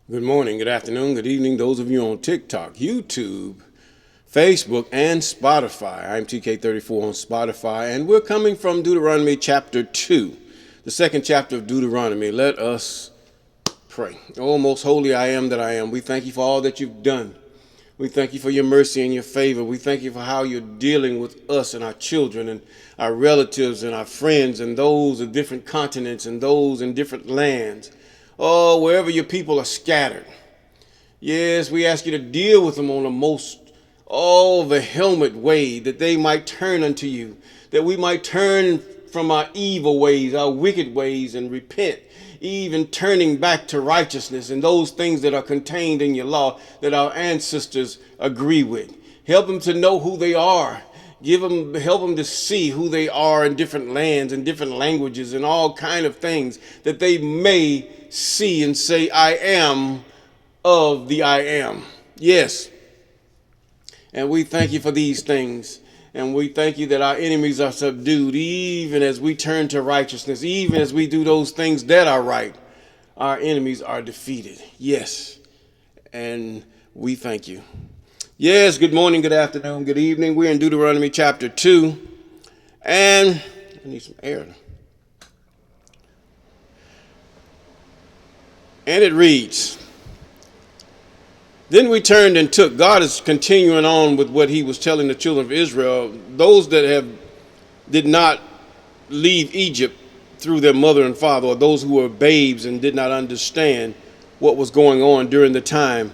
Good morning, good afternoon, good evening, those of you on TikTok, YouTube, Facebook, and Spotify. I'm TK34 on Spotify, and we're coming from Deuteronomy Chapter 2, the second chapter of Deuteronomy. Let us pray. Oh, most holy I am that I am. We thank you for all that you've done. We thank you for your mercy and your favor. We thank you for how you're dealing with us and our children and our relatives and our friends and those of different continents and those in different lands. Oh, wherever your people are scattered. Yes, we ask you to deal with them on the most, the helmet way, that they might turn unto you, that we might turn from our evil ways, our wicked ways, and repent, even turning back to righteousness and those things that are contained in your law that our ancestors agree with. Help them to know who they are. Help them to see who they are in different lands and different languages and all kind of things, that they may see and say, I am of the I am. Yes. And we thank you for these things. And we thank you that our enemies are subdued, even as we turn to righteousness, even as we do those things that are right. Our enemies are defeated. Yes. And we thank you. Yes, good morning, good afternoon, good evening. We're in Deuteronomy chapter 2. And I need some air. And it reads, Then we turned and took. God is continuing on with what he was telling the children of Israel. Those that did not leave Egypt through their mother and father, or those who were babes and did not understand what was going on during the time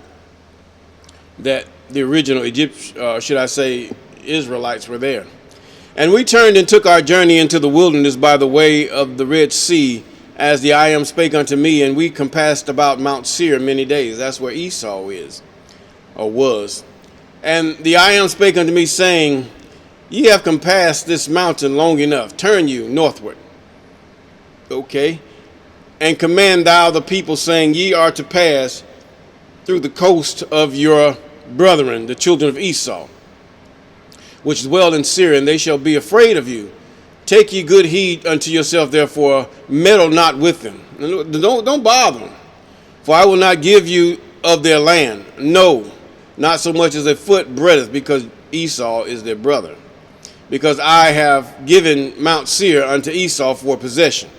that the original Israelites were there. And we turned and took our journey into the wilderness by the way of the Red Sea, as the I am spake unto me, and we compassed about Mount Seir many days. That's where Esau is, or was. And the I am spake unto me, saying, Ye have compassed this mountain long enough. Turn you northward. Okay. And command thou the people, saying, Ye are to pass through the coast of your brethren, the children of Esau, which dwell in Seir, and they shall be afraid of you. Take ye good heed unto yourself, therefore, meddle not with them. Don't bother them. For I will not give you of their land. No, not so much as a foot breadth, because Esau is their brother. Because I have given Mount Seir unto Esau for possession.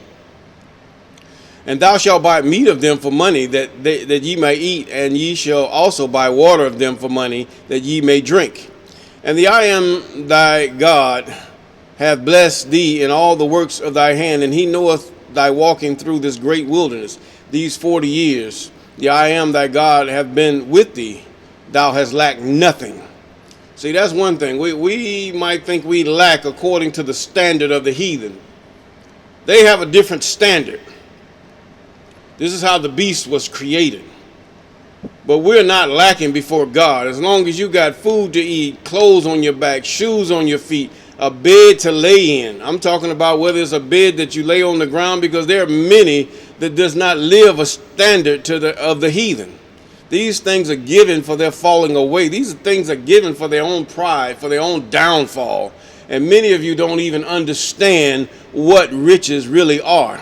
And thou shalt buy meat of them for money, that ye may eat, and ye shall also buy water of them for money, that ye may drink. And the I am thy God hath blessed thee in all the works of thy hand, and he knoweth thy walking through this great wilderness these 40 years. The I am thy God hath been with thee. Thou hast lacked nothing. See, that's one thing. We might think we lack according to the standard of the heathen. They have a different standard. This is how the beast was created. But we're not lacking before God. As long as you got food to eat, clothes on your back, shoes on your feet, a bed to lay in. I'm talking about whether it's a bed that you lay on the ground, because there are many that does not live a standard of the heathen. These things are given for their falling away. These things are given for their own pride, for their own downfall. And many of you don't even understand what riches really are.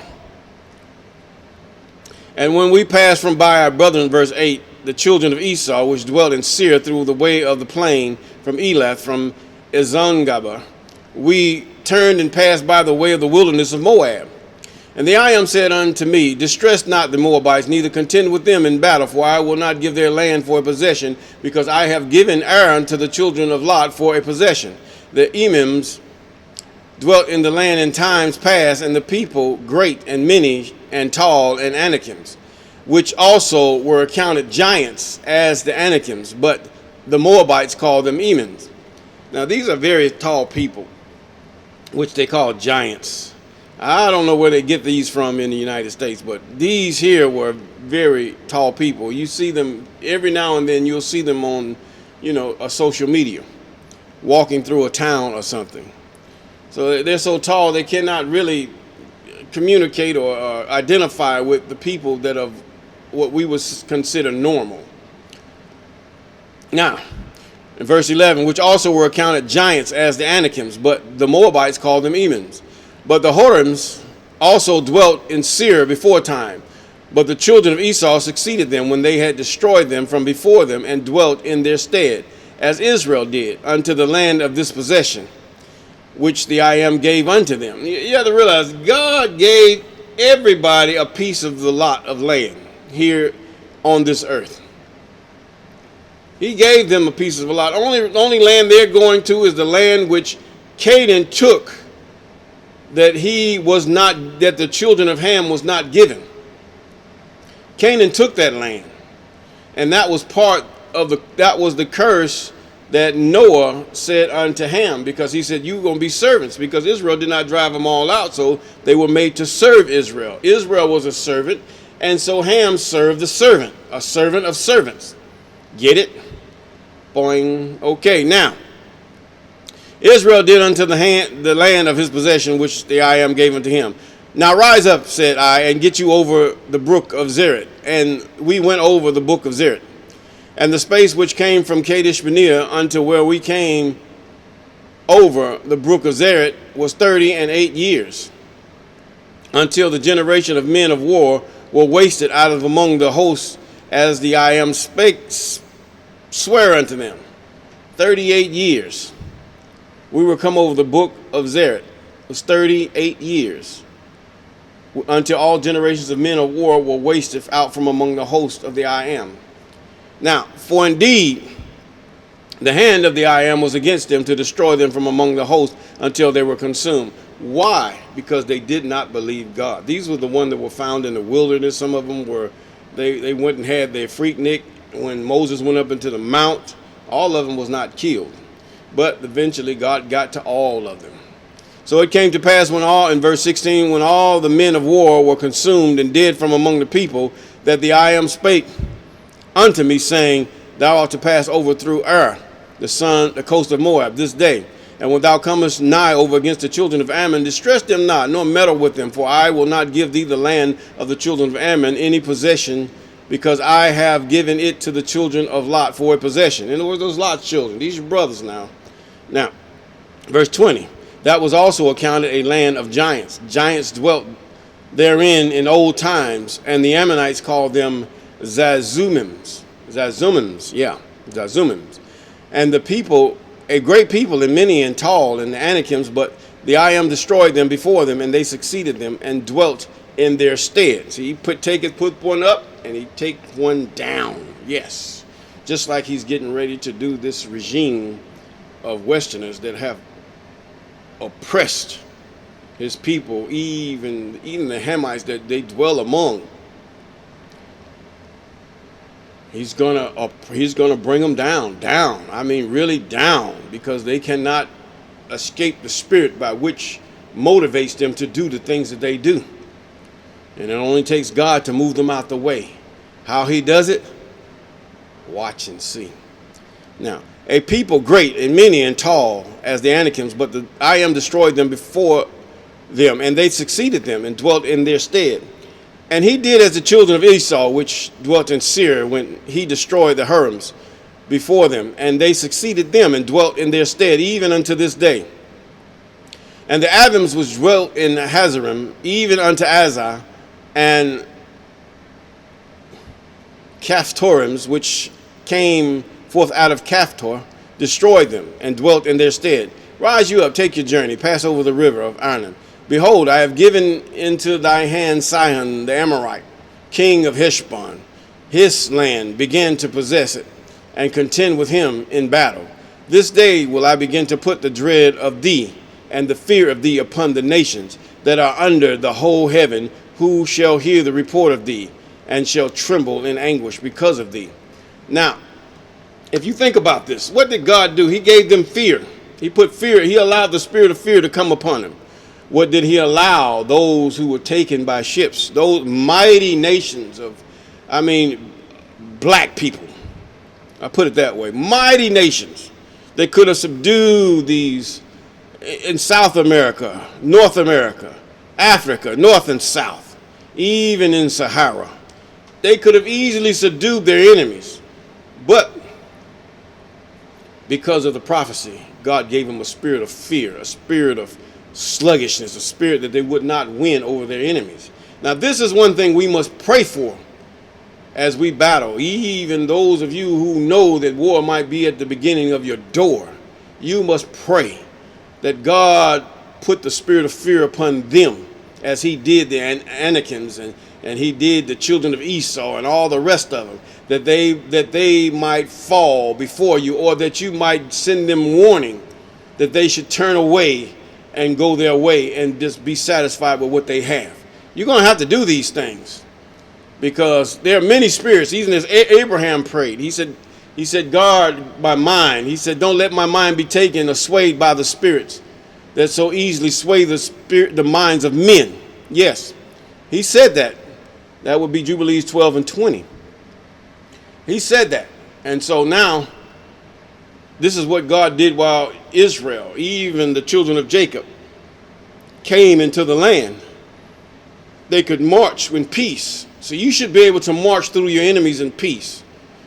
And when we passed from by our brethren, verse 8, the children of Esau, which dwelt in Seir through the way of the plain, from Elath, from Ezongabah, we turned and passed by the way of the wilderness of Moab. And the I am said unto me, Distress not the Moabites, neither contend with them in battle, for I will not give their land for a possession, because I have given Aaron to the children of Lot for a possession. The Emims dwelt in the land in times past, and the people great and many and tall and Anakims, which also were accounted giants as the Anakims, but the Moabites called them Emims. Now these are very tall people, which they call giants. I don't know where they get these from in the United States, but these here were very tall people. You see them every now and then. You'll see them on, a social media, walking through a town or something. So they're so tall they cannot really communicate or identify with the people that are what we would consider normal. Now, in verse 11, which also were accounted giants as the Anakims, but the Moabites called them Emims. But the Horims also dwelt in Seir before time. But the children of Esau succeeded them when they had destroyed them from before them, and dwelt in their stead, as Israel did, unto the land of this possession, which the I am gave unto them. You have to realize, God gave everybody a piece of the lot of land here on this earth. He gave them a piece of a lot. Only land they're going to is the land which Canaan took, that the children of Ham was not given. Canaan took that land, and that was the curse that Noah said unto Ham, because he said, you're going to be servants, because Israel did not drive them all out, so they were made to serve Israel. Israel was a servant, and so Ham served the servant, a servant of servants. Get it? Boing. Okay, now, Israel did unto the land of his possession, which the I am gave unto him. Now rise up, said I, and get you over the brook of Zered. And we went over the brook of Zered. And the space which came from Kadesh Barnea unto where we came over the brook of Zered was 38 years, until the generation of men of war were wasted out of among the hosts, as the I am swear unto them. 38 years. We were come over the brook of Zered. It was 38 years, until all generations of men of war were wasted out from among the host of the I am. Now, for indeed, the hand of the I am was against them to destroy them from among the host until they were consumed. Why? Because they did not believe God. These were the ones that were found in the wilderness. Some of them were, they went and had their freaknik when Moses went up into the mount. All of them was not killed. But eventually God got to all of them. So it came to pass in verse 16, when all the men of war were consumed and dead from among the people, that the I am spake unto me, saying, thou art to pass over through the coast of Moab, this day. And when thou comest nigh over against the children of Ammon, distress them not, nor meddle with them, for I will not give thee the land of the children of Ammon any possession, because I have given it to the children of Lot for a possession. In other words, those Lot's children, these are brothers now. Now, verse 20, that was also accounted a land of giants. Giants dwelt therein in old times, and the Ammonites called them Zazumims. And the people, a great people, and many and tall, and the Anakims, but the I am destroyed them before them, and they succeeded them, and dwelt in their stead. So he put one up, and he take one down. Yes. Just like he's getting ready to do this regime of Westerners that have oppressed his people, even the Hamites that they dwell among. He's gonna bring them down. I mean, really down, because they cannot escape the spirit by which motivates them to do the things that they do. And it only takes God to move them out the way. How he does it? Watch and see. Now, a people great and many and tall as the Anakims, but the I am destroyed them before them, and they succeeded them and dwelt in their stead. And he did as the children of Esau, which dwelt in Seir, when he destroyed the Horims before them, and they succeeded them and dwelt in their stead, even unto this day. And the Avims which dwelt in Hazarim, even unto Azah, and Caphtorims, which came forth out of Caphtor, destroyed them and dwelt in their stead. Rise you up, take your journey, pass over the river of Arnon. Behold, I have given into thy hand Sihon the Amorite, king of Heshbon. His land, begin to possess it, and contend with him in battle. This day will I begin to put the dread of thee and the fear of thee upon the nations that are under the whole heaven, who shall hear the report of thee, and shall tremble in anguish because of thee. Now, if you think about this, what did God do? He gave them fear. He put fear. He allowed the spirit of fear to come upon them. What did he allow? Those who were taken by ships, those mighty nations of, black people. I put it that way. Mighty nations. They could have subdued these in South America, North America, Africa, North and South, even in Sahara. They could have easily subdued their enemies. But because of the prophecy, God gave them a spirit of fear, a spirit of sluggishness, a spirit that they would not win over their enemies. Now, this is one thing we must pray for as we battle. Even those of you who know that war might be at the beginning of your door, you must pray that God put the spirit of fear upon them, as he did the Anakins and he did the children of Esau and all the rest of them, that they might fall before you, or that you might send them warning that they should turn away and go their way and just be satisfied with what they have. You're going to have to do these things, because there are many spirits. Even as Abraham prayed, he said, guard my mind. He said, don't let my mind be taken or swayed by the spirits that so easily sway the minds of men. Yes, he said that. That would be Jubilees 12 and 20. He said that. And so now, this is what God did while Israel, even the children of Jacob, came into the land. They could march in peace. So you should be able to march through your enemies in peace,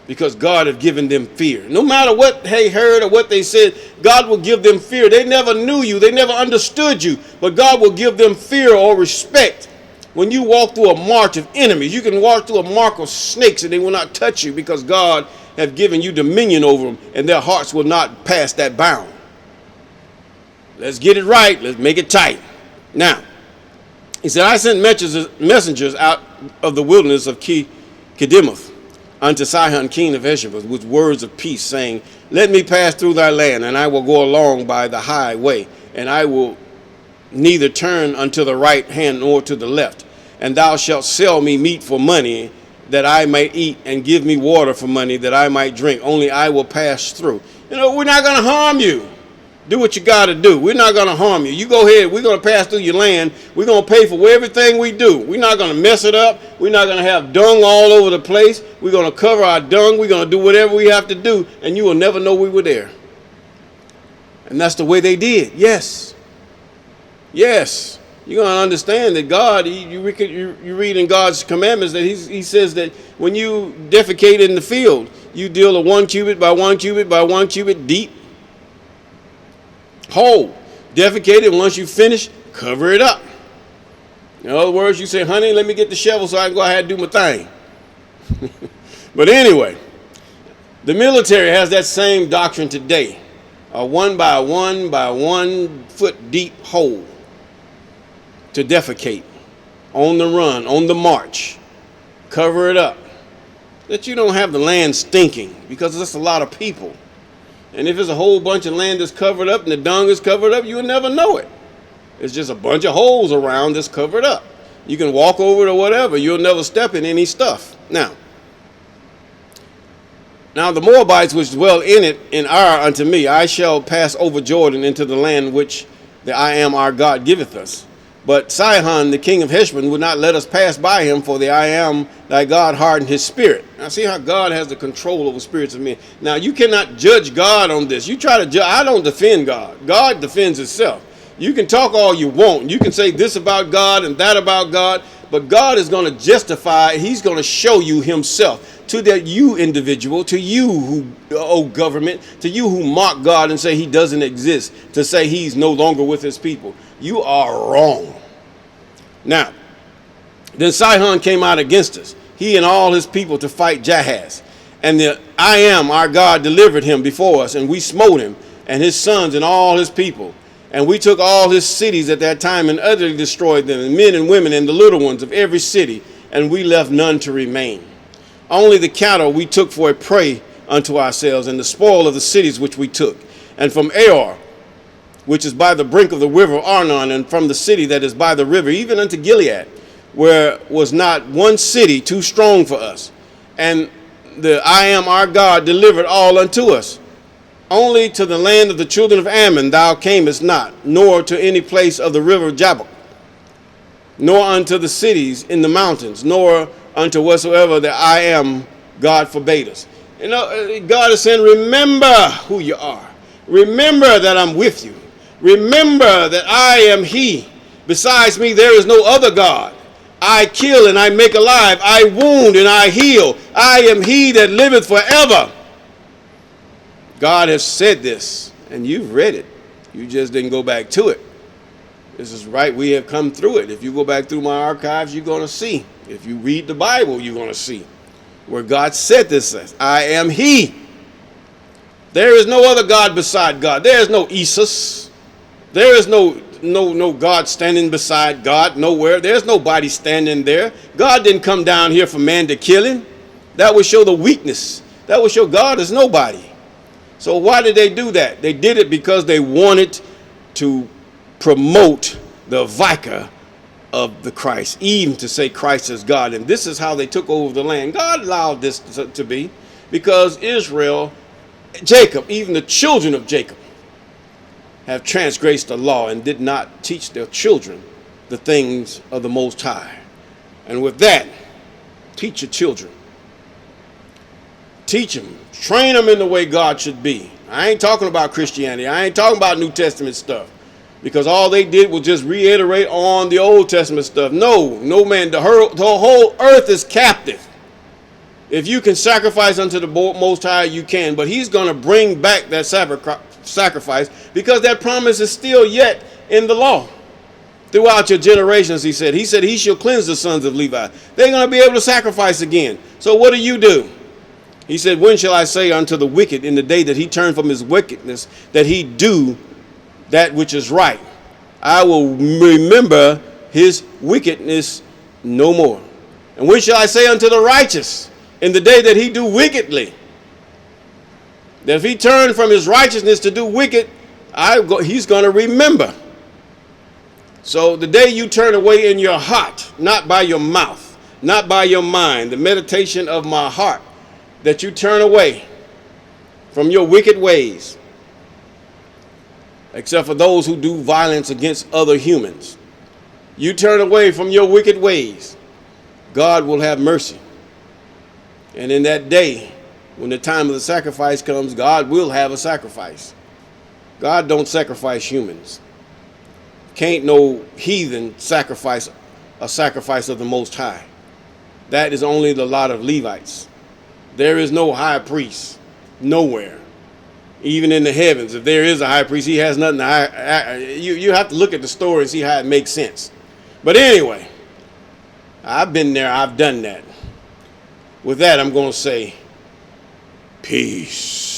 because God had given them fear. No matter what they heard or what they said, God will give them fear. They never knew you. They never understood you. But God will give them fear or respect. When you walk through a march of enemies, you can walk through a mark of snakes and they will not touch you, because God have given you dominion over them, and their hearts will not pass that bound. Let's get it right. Let's make it tight. Now, he said, I sent messengers out of the wilderness of Kedemoth unto Sihon, king of Heshbon, with words of peace, saying, let me pass through thy land, and I will go along by the highway, and I will neither turn unto the right hand nor to the left. And thou shalt sell me meat for money, that I might eat, and give me water for money, that I might drink. Only I will pass through. We're not going to harm you. Do what you got to do. We're not going to harm you. You go ahead. We're going to pass through your land. We're going to pay for everything we do. We're not going to mess it up. We're not going to have dung all over the place. We're going to cover our dung. We're going to do whatever we have to do, and you will never know we were there. And that's the way they did. Yes. Yes. You're going to understand that God, you read in God's commandments that he says that when you defecate in the field, you deal a 1 cubit by 1 cubit by 1 cubit deep hole. Defecate it. Once you finish, cover it up. In other words, you say, honey, let me get the shovel so I can go ahead and do my thing. But anyway, the military has that same doctrine today. A 1 by 1 by 1 foot deep hole to defecate on the run, on the march. Cover it up. That you don't have the land stinking, because there's a lot of people. And if there's a whole bunch of land that's covered up and the dung is covered up, you'll never know it. It's just a bunch of holes around that's covered up. You can walk over it or whatever. You'll never step in any stuff. Now the Moabites which dwell in it in Ar unto me, I shall pass over Jordan into the land which the I am our God giveth us. But Sihon, the king of Heshbon, would not let us pass by him, for the I am thy God hardened his spirit. Now see how God has the control over spirits of men. Now you cannot judge God on this. You try to judge. I don't defend God. God defends himself. You can talk all you want. You can say this about God and that about God, but God is going to justify. He's going to show you himself to that you individual, to you who government, to you who mock God and say he doesn't exist, to say he's no longer with his people. You are wrong. Now, then Sihon came out against us, he and all his people, to fight Jahaz. And the I am our God delivered him before us, and we smote him and his sons and all his people. And we took all his cities at that time and utterly destroyed them, and men and women and the little ones of every city, and we left none to remain. Only the cattle we took for a prey unto ourselves, and the spoil of the cities which we took. And from Ar, which is by the brink of the river Arnon, and from the city that is by the river, even unto Gilead, where was not one city too strong for us. And the I am our God delivered all unto us. Only to the land of the children of Ammon thou camest not, nor to any place of the river Jabbok, nor unto the cities in the mountains, nor unto whatsoever that I am God forbade us. God is saying, remember who you are. Remember that I'm with you. Remember that I am he. Besides me, there is no other God. I kill and I make alive. I wound and I heal. I am he that liveth forever. God has said this, and you've read it. You just didn't go back to it. This is right. We have come through it. If you go back through my archives, you're going to see. If you read the Bible, you're going to see where God said this. I am He. There is no other God beside God. There is no Isus. There is no God standing beside God nowhere. There's nobody standing there. God didn't come down here for man to kill him. That would show the weakness. That would show God is nobody. So why did they do that? They did it because they wanted to promote the vicar of the Christ, even to say Christ is God. And this is how they took over the land. God allowed this to be because Israel, Jacob, even the children of Jacob, have transgressed the law and did not teach their children the things of the Most High. And with that, teach your children. Teach them. Train them in the way God should be. I ain't talking about Christianity. I ain't talking about New Testament stuff. Because all they did was just reiterate on the Old Testament stuff. No, man. The whole earth is captive. If you can sacrifice unto the Most High, you can. But He's going to bring back that sacrifice because that promise is still yet in the law. Throughout your generations, He said. He said He shall cleanse the sons of Levi. They're going to be able to sacrifice again. So what do? He said, when shall I say unto the wicked in the day that he turn from his wickedness, that he do that which is right? I will remember his wickedness no more. And when shall I say unto the righteous in the day that he do wickedly? That if he turn from his righteousness to do wicked, he's going to remember. So the day you turn away in your heart, not by your mouth, not by your mind, the meditation of my heart, that you turn away from your wicked ways, except for those who do violence against other humans. You turn away from your wicked ways, God will have mercy. And in that day, when the time of the sacrifice comes, God will have a sacrifice. God don't sacrifice humans. Can't no heathen sacrifice a sacrifice of the Most High. That is only the lot of Levites. There is no high priest nowhere, even in the heavens. If there is a high priest, he has nothing to you have to look at the story and see how it makes sense. But anyway, I've been there. I've done that. With that, I'm going to say peace.